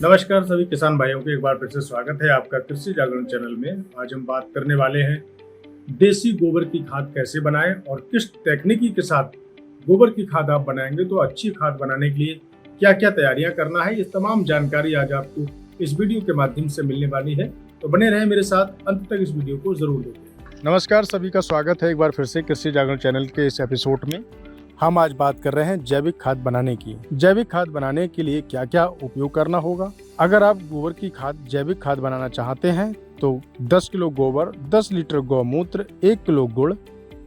नमस्कार सभी किसान भाइयों को एक बार फिर से स्वागत है आपका कृषि जागरण चैनल में। आज हम बात करने वाले हैं देसी गोबर की खाद कैसे बनाएं और किस तकनीकी के साथ गोबर की खाद आप बनाएंगे तो अच्छी खाद बनाने के लिए क्या क्या तैयारियां करना है। ये तमाम जानकारी आज आपको इस वीडियो के माध्यम से मिलने वाली है, तो बने रहें मेरे साथ, अंत तक इस वीडियो को जरूर देखें। नमस्कार सभी का स्वागत है एक बार फिर से कृषि जागरण चैनल के इस एपिसोड में। हम आज बात कर रहे हैं जैविक खाद बनाने की। जैविक खाद बनाने के लिए क्या क्या उपयोग करना होगा। अगर आप गोबर की खाद जैविक खाद बनाना चाहते हैं तो 10 किलो गोबर, 10 लीटर गौमूत्र, 1 किलो गुड़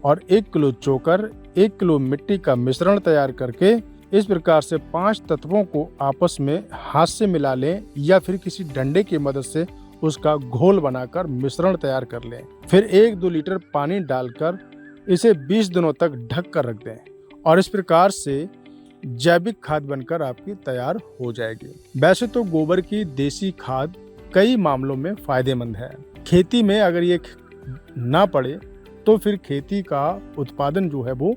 और 1 किलो चोकर, 1 किलो मिट्टी का मिश्रण तैयार करके इस प्रकार से 5 तत्वों को आपस में हाथ से मिला लें या फिर किसी डंडे की मदद से उसका घोल बनाकर मिश्रण तैयार कर लें। फिर 1-2 लीटर पानी डालकर इसे 20 दिनों तक ढक कर रख दें और इस प्रकार से जैविक खाद बनकर आपकी तैयार हो जाएगी। वैसे तो गोबर की देसी खाद कई मामलों में फायदेमंद है। खेती में अगर ये ना पड़े तो फिर खेती का उत्पादन जो है वो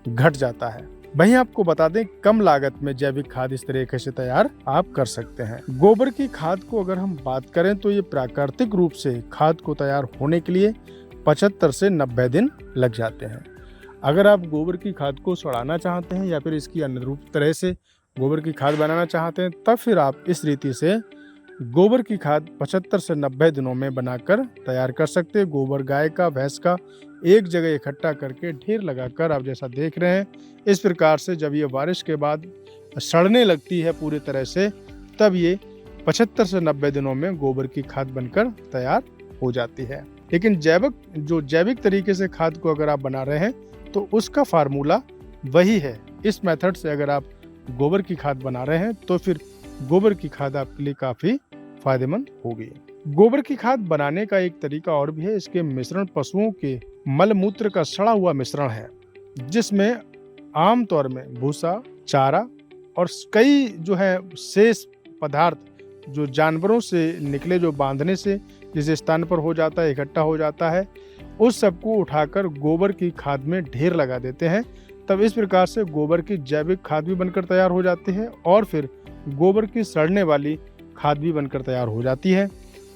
घट जाता है। वहीं आपको बता दें, कम लागत में जैविक खाद इस तरीके से तैयार आप कर सकते हैं। गोबर की खाद को अगर हम बात करें तो ये प्राकृतिक रूप से खाद को तैयार होने के लिए 75 से 90 दिन लग जाते हैं। अगर आप गोबर की खाद को सड़ाना चाहते हैं या फिर इसकी अनुरूप तरह से गोबर की खाद बनाना चाहते हैं, तब फिर आप इस रीति से गोबर की खाद 75 से 90 दिनों में बनाकर तैयार कर सकते हैं। गोबर गाय का, भैंस का एक जगह इकट्ठा करके ढेर लगाकर आप जैसा देख रहे हैं, इस प्रकार से जब ये बारिश के बाद सड़ने लगती है पूरी तरह से, तब ये 75 से 90 दिनों में गोबर की खाद बनकर तैयार हो जाती है। लेकिन जैविक तरीके से खाद को अगर आप बना रहे हैं तो उसका फार्मूला वही है। इस मेथड से अगर आप गोबर की खाद बना रहे हैं तो फिर गोबर की खाद आपके लिए काफी फायदेमंद होगी। गोबर की खाद बनाने का एक तरीका और भी है। इसके मिश्रण पशुओं के मल मूत्र का सड़ा हुआ मिश्रण है, जिसमें आमतौर में भूसा, चारा और कई जो है शेष पदार्थ जो जानवरों से निकले, जो बांधने से जिस स्थान पर हो जाता है, इकट्ठा हो जाता है, उस सबको उठाकर गोबर की खाद में ढेर लगा देते हैं। तब इस प्रकार से गोबर की जैविक खाद भी बनकर तैयार हो जाती है और फिर गोबर की सड़ने वाली खाद भी बनकर तैयार हो जाती है।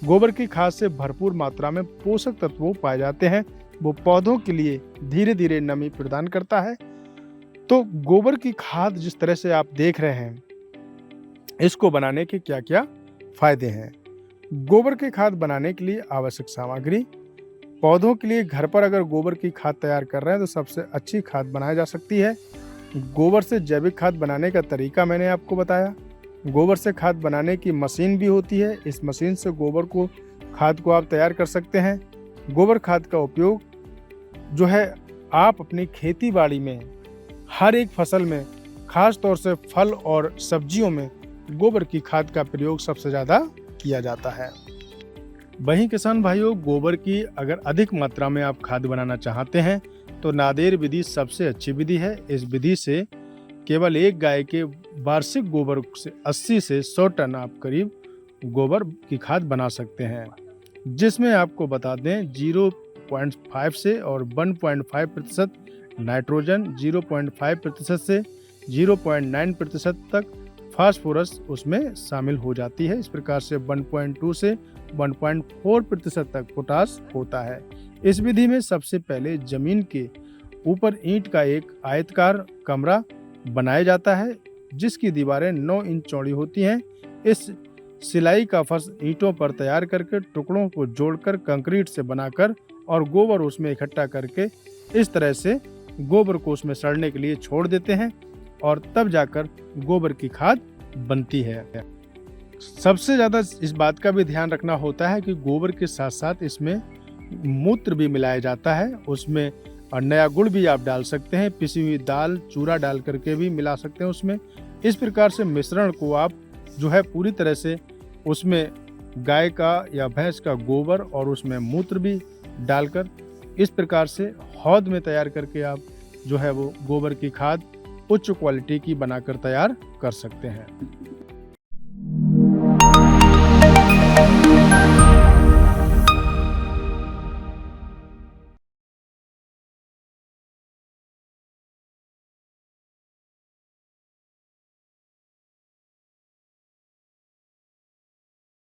गोबर की खाद से भरपूर मात्रा में पोषक तत्व पाए जाते हैं। वो पौधों के लिए धीरे धीरे नमी प्रदान करता है। तो गोबर की खाद जिस तरह से आप देख रहे हैं, इसको बनाने के क्या क्या फायदे हैं। गोबर की खाद बनाने के लिए आवश्यक सामग्री। पौधों के लिए घर पर अगर गोबर की खाद तैयार कर रहे हैं तो सबसे अच्छी खाद बनाई जा सकती है। गोबर से जैविक खाद बनाने का तरीका मैंने आपको बताया। गोबर से खाद बनाने की मशीन भी होती है। इस मशीन से गोबर खाद को आप तैयार कर सकते हैं। गोबर खाद का उपयोग जो है आप अपनी खेती बाड़ी में हर एक फसल में, खास तौर से फल और सब्जियों में गोबर की खाद का प्रयोग सबसे ज़्यादा किया जाता है। वहीं किसान भाइयों, गोबर की अगर अधिक मात्रा में आप खाद बनाना चाहते हैं तो नादेर विधि सबसे अच्छी विधि है। इस विधि से केवल एक गाय के वार्षिक गोबर से 80 से 100 टन आप करीब गोबर की खाद बना सकते हैं, जिसमें आपको बता दें 0.5 से और 1.5% नाइट्रोजन, 0.5% से 0.9% तक फास्फोरस उसमें शामिल हो जाती है। इस प्रकार से 1.2 से 1.4% तक पोटास होता है। इस विधि में सबसे पहले जमीन के ऊपर ईंट का एक आयताकार कमरा बनाया जाता है, जिसकी दीवारें 9 इंच चौड़ी होती हैं। इस सिलाई का फर्श ईंटों पर तैयार करके टुकड़ों को जोड़कर कंक्रीट से बनाकर और गोबर उसमें इकट्ठा करके इस तरह से गोबर को उसमें सड़ने के लिए छोड़ देते हैं और तब जाकर गोबर की खाद बनती है। सबसे ज़्यादा इस बात का भी ध्यान रखना होता है कि गोबर के साथ साथ इसमें मूत्र भी मिलाया जाता है। उसमें और नया गुड़ भी आप डाल सकते हैं, पिसी हुई दाल, चूरा डाल करके भी मिला सकते हैं उसमें। इस प्रकार से मिश्रण को आप जो है पूरी तरह से उसमें गाय का या भैंस का गोबर और उसमें मूत्र भी डालकर इस प्रकार से हौद में तैयार करके आप जो है वो गोबर की खाद उच्च क्वालिटी की बनाकर तैयार कर सकते हैं।